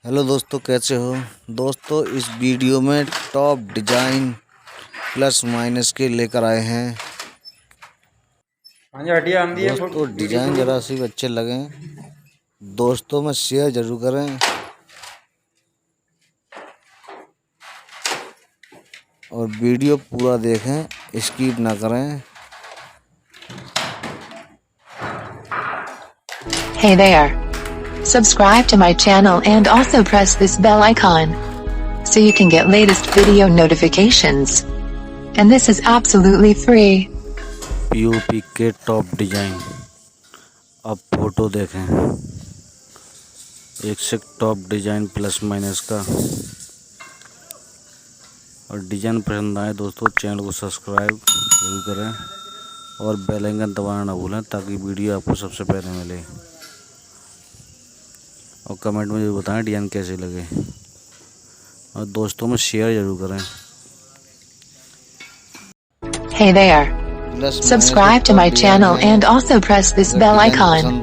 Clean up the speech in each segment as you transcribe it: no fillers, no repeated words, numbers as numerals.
Hello दोस्तों, कैसे हो दोस्तों। इस वीडियो में टॉप डिजाइन प्लस माइनस के लेकर आए हैं हाँ जी, हटिया आंदी है दोस्तों। वीडियो डिजाइन जरा सी भी अच्छे लगें दोस्तों में शेयर जरूर करें और वीडियो पूरा देखें, स्किप ना करें। Hey there! Subscribe to my channel and also press this bell icon so you can get latest video notifications. And this is absolutely free. POP के टॉप डिजाइन। अब फोटो देखें, एक से टॉप डिजाइन प्लस माइनस का। और design पसंद आए दोस्तों, चैनल को सब्सक्राइब जरूर करें और बेल आइकन दबाना ना भूलें ताकि वीडियो आपको सबसे पहले मिले। और कमेंट में जरूर बताएं डिजाइन कैसे लगे और दोस्तों में शेयर जरूर करें। Hey there! Subscribe to my channel and also press this bell icon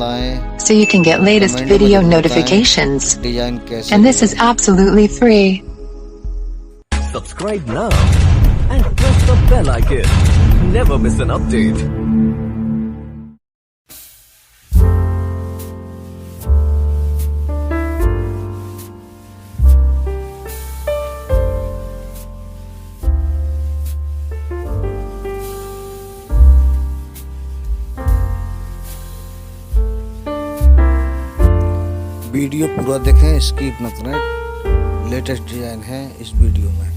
so you can get latest video notifications. And this is absolutely free. Subscribe now and press the bell icon. Never miss an update. Video पूरा देखें, skip न करें। Latest design है इस video में।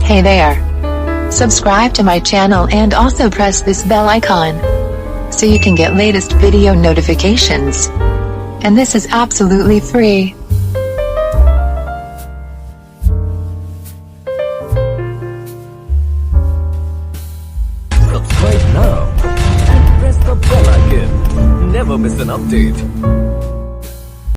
Hey there! Subscribe to my channel and also press this bell icon so you can get latest video notifications. And this is absolutely free. never miss an update.